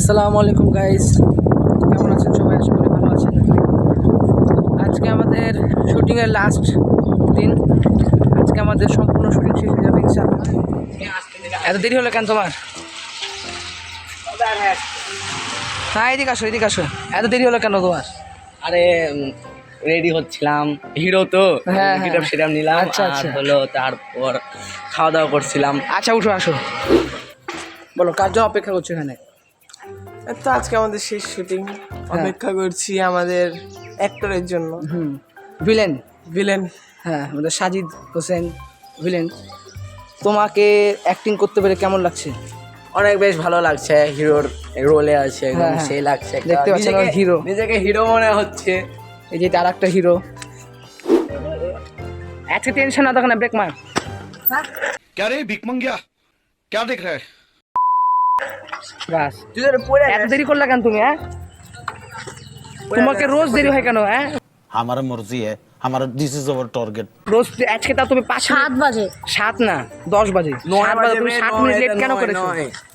আসসালামু আলাইকুম গাইস, কেমন আছেন সবাই? আশা করি ভালো আছেন। আজকে আমাদের শুটিংয়ের লাস্ট দিন। আজকে আমাদের সম্পূর্ণ শুটিং শেষ হয়ে যাবে ইনশাআল্লাহ। এত দেরি হলো কেন তোমার? হ্যাঁ, এদিকে আসো। এত দেরি হলো কেন তোমার? আরে রেডি হচ্ছিলাম, হিরো তো হ্যাঁ, গিটার সেটাম নিলাম। আচ্ছা, আচ্ছা। আর হলো তারপর খাওয়া দাওয়া করছিলাম। আচ্ছা, আসো। বলো, কার জন্য অপেক্ষা করছো এখানে? তো আজকে আমাদের শেষ শুটিং, অপেক্ষা করছি আমাদের অ্যাক্টরের জন্য। ভিলেন। হ্যাঁ, আমাদের সাজিদ হোসেন ভিলেন। তোমাকে অ্যাক্টিং করতে পেরে কেমন লাগছে? অনেক বেশ ভালো লাগছে, হিরোর রোলে আছে একদম হ্যাঁ, সেই লাগছে। দেখতে পাচ্ছেন আমার হিরো, নিজেকে হিরো মনে হচ্ছে। এই যে আর একটা হিরো। আজকে টেনশন না তখন ব্রেক মার। क्या रे भिक मंगिया क्या देख रहा है? বাস, এত দেরি করলে কেন তুমি? হ্যাঁ, তোমাকে রোজ দেরি হয় কেন? হ্যাঁ, हमारा मर्जी है, हमारा दिस इज अवर टारगेट। রোজ আজকে তাও তুমি 7 বাজে, 7 না 10 বাজে। 7 বাজে তুমি 7 মিনিট লেট কেন করেছো?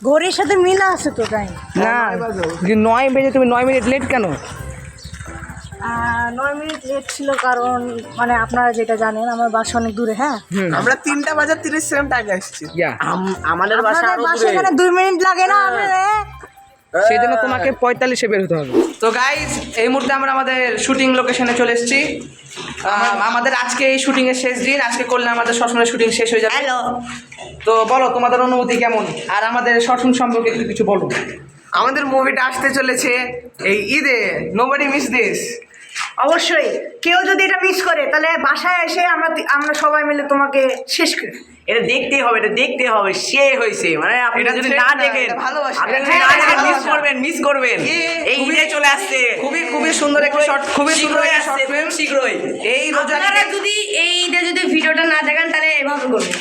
ঘড়ির সাথে মিলা আছে তো টাইম। না, 9 বাজে তুমি 9 মিনিট লেট কেন? 9 মিনিট লেট ছিল কারণ মানে আপনারা যেটা জানেন আমার বাসা অনেক দূরে। হ্যাঁ, আমরা 3:30 আগে আসছি। ইয়া, আমাদের বাসা আপনাদের আরো বাসা দূরে। এখানে 2 মিনিট লাগে না। সেই জন্য তোমাকে 45-এ বের হতে হবে। তো গাইজ, এই মুহূর্তে আমরা আমাদের শুটিং লোকেশনে চলে এসেছি। আমাদের আজকে এই শুটিং এর শেষ দিন। আজকে করলে আমাদের সবসময় শুটিং শেষ হয়ে যাবে। হ্যালো, তো বলো তোমাদের অনুভূতি কেমন, আর আমাদের শর্ট সম্পর্কে একটু কিছু বলো। আমাদের মুভিটা আসতে চলেছে এই ঈদে, নোবডি মিস দিস। অবশ্যই কেউ যদি এটা মিস করে তাহলে বাসায় এসে আমরা সবাই মিলে তোমাকে শেষ করে। এটা দেখতে হবে সে হয়েছে মানে আপনি এটা যদি threat না না, দেখেন, এটা ভালোবাসা। আপনি যদি হ্যাঁ, না দেখেন ভালোবাসা। মিস করবেন। এই ঈদে চলে আসছে, খুবই সুন্দর একটা শর্ট, খুবই সুন্দর শীঘ্রই একটা শর্ট আসছে, ফিল্ম। শীঘ্রই। এই রোজা আপনারা যদি এই ঈদে যদি ভিডিওটা না দেখেন তাহলে এভাবে করবেন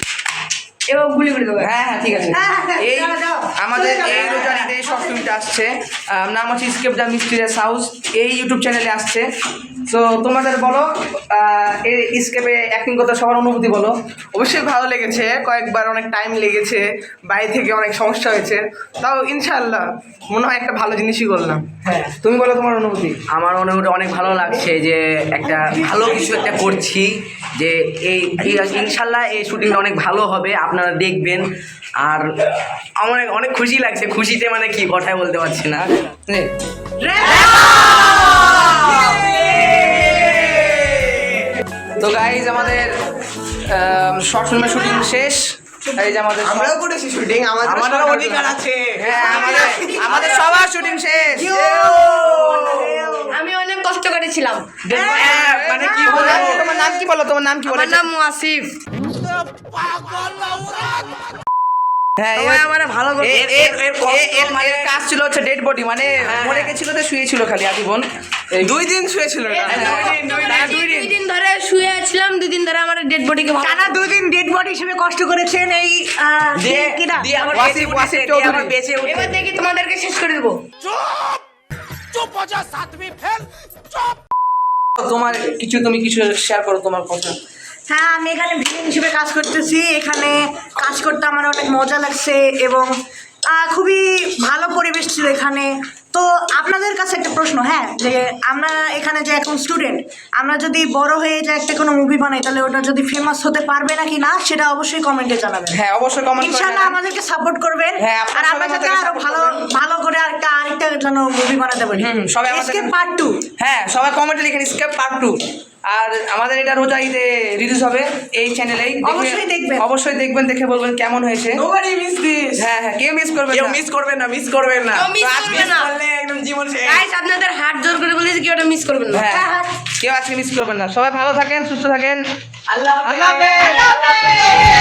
এবং গুলি করে দেবেন। হ্যাঁ, ঠিক আছে। এই যাও। আমাদের এই রোজার ঈদে শর্ট ফিল্মটা আসছে, নাম হচ্ছে স্কেপ দ্য মিস্টিরিয়াস হাউস। এই ইউটিউব চ্যানেলে আসছে। তো তোমাদের বলো, এই স্কেপে অ্যাক্টিং করতে সবার অনুভূতি বলো। অবশ্যই ভালো লেগেছে, কয়েকবার অনেক টাইম লেগেছে, বাড়ি থেকে অনেক সমস্যা হয়েছে, তাও ইনশাআল্লাহ মনে হয় একটা ভালো জিনিসই করলাম। হ্যাঁ, তুমি বলো তোমার অনুভূতি। আমার অনুভূতি অনেক ভালো লাগছে যে একটা ভালো কিছু একটা করছি, যে এই ইনশাল্লাহ এই শুটিংটা অনেক ভালো হবে, আপনারা দেখবেন। আর আমার অনেক খুশি লাগছে, খুশিতে মানে কি কথাই বলতে পারছি না। তো গাইজ, আমাদের শর্ট ফিল্মের শুটিং শেষ। এই যে আমাদের আমরাও করেছি শুটিং, আমাদের অধিকার আছে। হ্যাঁ, আমাদের সবার শুটিং শেষ। আমি অনেক কষ্ট করেছিলাম। মানে কি বলবো, তোমার নাম কি বলো? আমার নাম আসিফ। হ্যাঁ, আমার ভালো করে এর কাজ ছিল হচ্ছে ডেড বডি, মানে মরে গেছিল তো শুয়েছিল খালি আজীবন। 2 দিন শুয়েছিল না। 2 দিন ধরে শুয়ে আছিলাম। 2 দিন ধরে আমার ডেড বডিকে টানা 2 দিন ডেড বডি হিসেবে কষ্ট করেছেন এই কিনা। ওয়াসিফ চৌধুরী। এবার দেখি তোমাদেরকে শেষ করে দেবো। তোমার তুমি কিছু শেয়ার করো তোমার কথা। হ্যাঁ, আমি এখানে ভিলেন হিসেবে কাজ করতেছি। এখানে কাজ করতে আমার অনেক মজা লাগছে এবং খুবই ভালো পরিবেশ ছিল এখানে। তো আপনাদের কাছে একটা প্রশ্ন, হ্যাঁ, যে আমরা এখানে যে এখন স্টুডেন্ট, আমরা যদি বড় হয়ে যে একটা কোনো মুভি বানাই তাহলে ওটা যদি ফেমাস হতে পারবে নাকি না সেটা অবশ্যই কমেন্টে জানাবেন। হ্যাঁ, অবশ্যই কমেন্ট করে ইনশাআল্লাহ আমাদেরকে সাপোর্ট করবেন। হ্যাঁ, আপনারা আর আমরা সবাই যাতে আমাদেরকে আরো support ভালো করবেন। ভালো করে আরেকটা যেন মুভি বানাতে পারি। সবাই আমাদেরকে- এসকে পার্ট 2। হ্যাঁ, সবাই কমেন্টে লিখেন স্কেপ পার্ট 2। আর আমাদের এটা রোজা ঈদে রিলিজ হবে এই চ্যানেলেই। অবশ্যই দেখবেন। অবশ্যই দেখবেন, দেখে বলবেন কেমন হয়েছে। Nobody miss this. হ্যাঁ, কেউ মিস করবে কেউ না। মিস করবেন না, মিস করবেন না। কেউ miss তো আজ করবে miss না। করলে একদম জীবন শেষ। গাইস, আপনাদের হাত জোর করে বলেছি কি ওটা মিস করবেন না। হ্যাঁ, কেউ আজকে মিস করবেন না। সবাই ভালো থাকেন, সুস্থ থাকেন। আল্লাহ আল্লাহ হাফেজ। হাফেজ।